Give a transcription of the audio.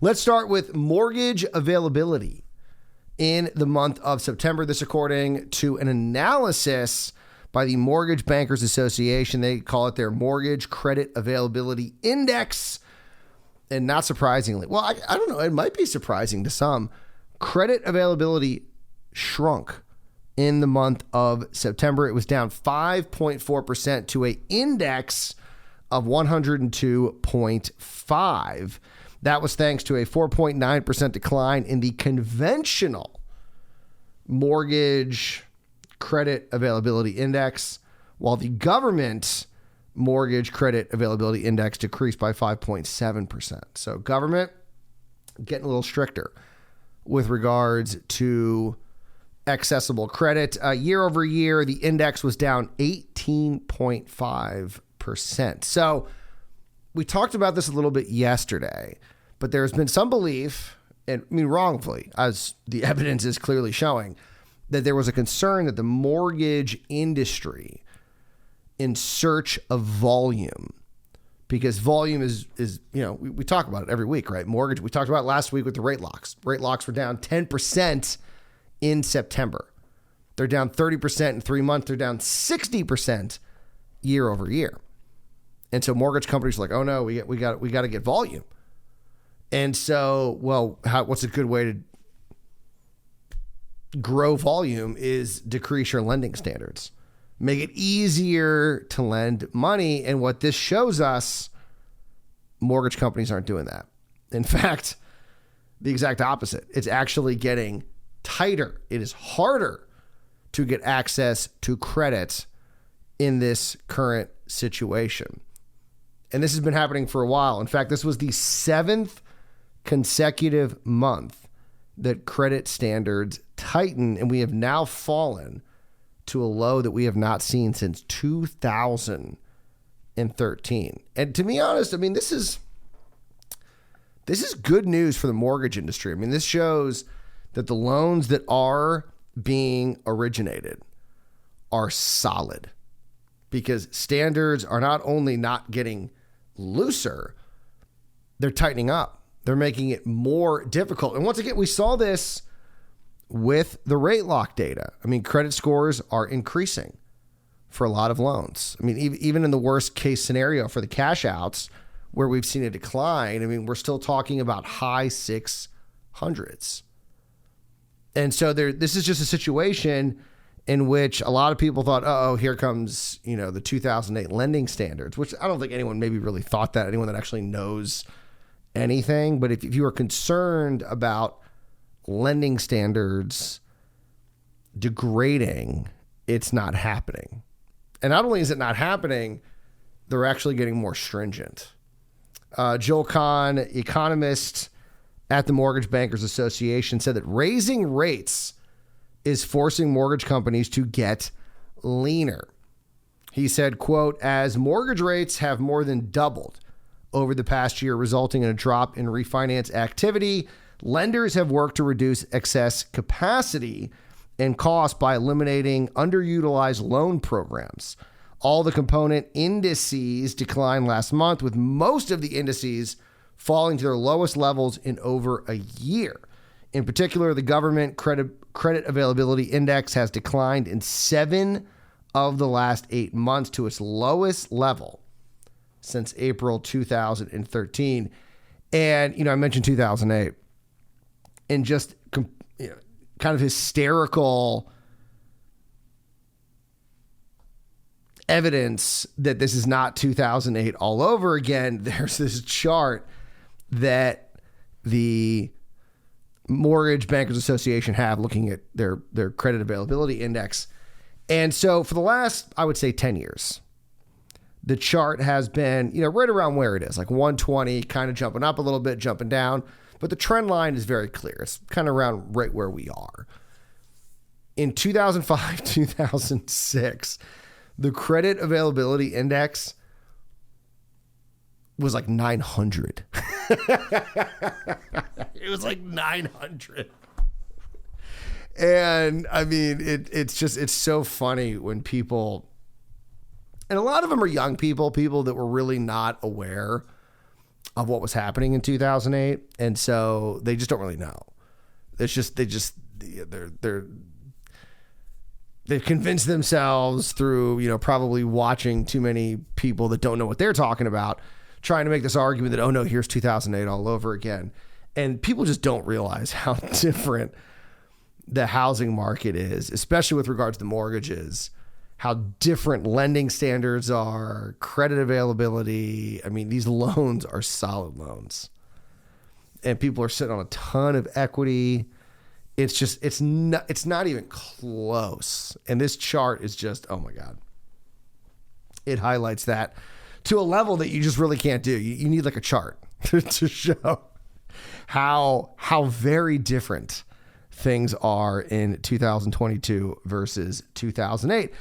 Let's start with mortgage availability in the month of September. This according to an analysis by the Mortgage Bankers Association. They call it their Mortgage Credit Availability Index. And not surprisingly, well, I don't know, it might be surprising to some, credit availability shrunk in the month of September. It was down 5.4% to an index of 102.5. That was thanks to a 4.9% decline in the conventional mortgage credit availability index, while the government mortgage credit availability index decreased by 5.7%. So government getting a little stricter with regards to accessible credit. Year over year, the index was down 18.5%. So we talked about this a little bit yesterday, but there's been some belief, and I mean wrongfully, as the evidence is clearly showing, that there was a concern that the mortgage industry, in search of volume, because volume is we talk about it every week, right? Mortgage, we talked about it last week with the rate locks. Rate locks were down 10% in September. They're down 30% in 3 months. They're down 60% year over year. And so mortgage companies are like, oh no, we got to get volume. And so, well, what's a good way to grow volume is decrease your lending standards. Make it easier to lend money. And what this shows us, mortgage companies aren't doing that. In fact, the exact opposite. It's actually getting tighter. It is harder to get access to credit in this current situation. And this has been happening for a while. In fact, this was the 7th consecutive month that credit standards tighten, and we have now fallen to a low that we have not seen since 2013. And to be honest, I mean, this is good news for the mortgage industry. I mean, this shows that the loans that are being originated are solid, because standards are not only not getting looser, they're tightening up. They're making it more difficult. And once again, we saw this with the rate lock data. I mean, credit scores are increasing for a lot of loans. I mean, even in the worst case scenario for the cash outs, where we've seen a decline, I mean, we're still talking about high 600s. And so this is just a situation in which a lot of people thought, oh, here comes, the 2008 lending standards, which I don't think anyone maybe really thought that, anyone that actually knows anything. But if you are concerned about lending standards degrading, it's not happening. And not only is it not happening, they're actually getting more stringent. Joel Kahn, economist at the Mortgage Bankers Association, said that raising rates is forcing mortgage companies to get leaner. He said, quote, as mortgage rates have more than doubled over the past year, resulting in a drop in refinance activity, lenders have worked to reduce excess capacity and cost by eliminating underutilized loan programs. All the component indices declined last month, with most of the indices falling to their lowest levels in over a year. In particular, the government credit availability index has declined in 7 of the last 8 months to its lowest level since April 2013. And, I mentioned 2008, and just kind of hysterical evidence that this is not 2008 all over again. There's this chart that the Mortgage Bankers Association have looking at their credit availability index. And so for the last, I would say 10 years, the chart has been, right around where it is, like 120, kind of jumping up a little bit, jumping down. But the trend line is very clear. It's kind of around right where we are. In 2005, 2006, the credit availability index was like 900. It was like 900. And I mean, it's so funny when people, and a lot of them are young people that were really not aware of what was happening in 2008. And so they just don't really know. It's just, they've convinced themselves through, probably watching too many people that don't know what they're talking about, trying to make this argument that, oh no, here's 2008 all over again. And people just don't realize how different the housing market is, especially with regard to the mortgages, how different lending standards are, credit availability. I mean, these loans are solid loans and people are sitting on a ton of equity. It's just, it's not even close. And this chart is just, oh my God. It highlights that to a level that you just really can't do. You need like a chart to show how very different things are in 2022 versus 2008.